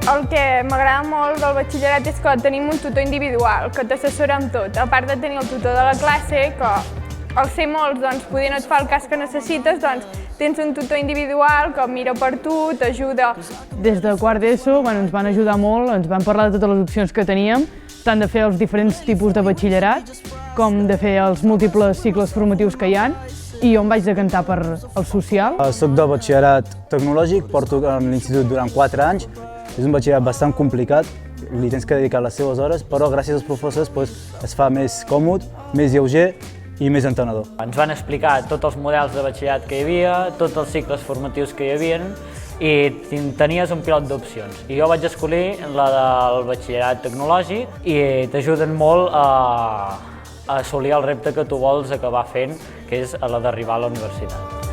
El que m'agrada molt del batxillerat és que tenim un tutor individual, que t'assessora amb tot. A part de tenir el tutor de la classe, que al ser molts, doncs, poder no et fa el cas que necessites, doncs, tens un tutor individual que mira per tu, t'ajuda. Des de quart d'ESO ens van ajudar molt, ens van parlar de totes les opcions que teníem, tant de fer els diferents tipus de batxillerat, com de fer els múltiples cicles formatius que hi ha, i jo em vaig decantar per el social. Soc de batxillerat tecnològic, porto a l'institut durant 4 anys. És un batxillerat bastant complicat, li tens que dedicar les seves hores, però gràcies als professors es fa més còmode, més lleuger i més entenedor. Ens van explicar tots els models de batxillerat que hi havia, tots els cicles formatius que hi havia i tenies un pilot d'opcions. I jo vaig escollir la del batxillerat tecnològic i t'ajuden molt a assolir el repte que tu vols acabar fent, que és la d'arribar a la universitat.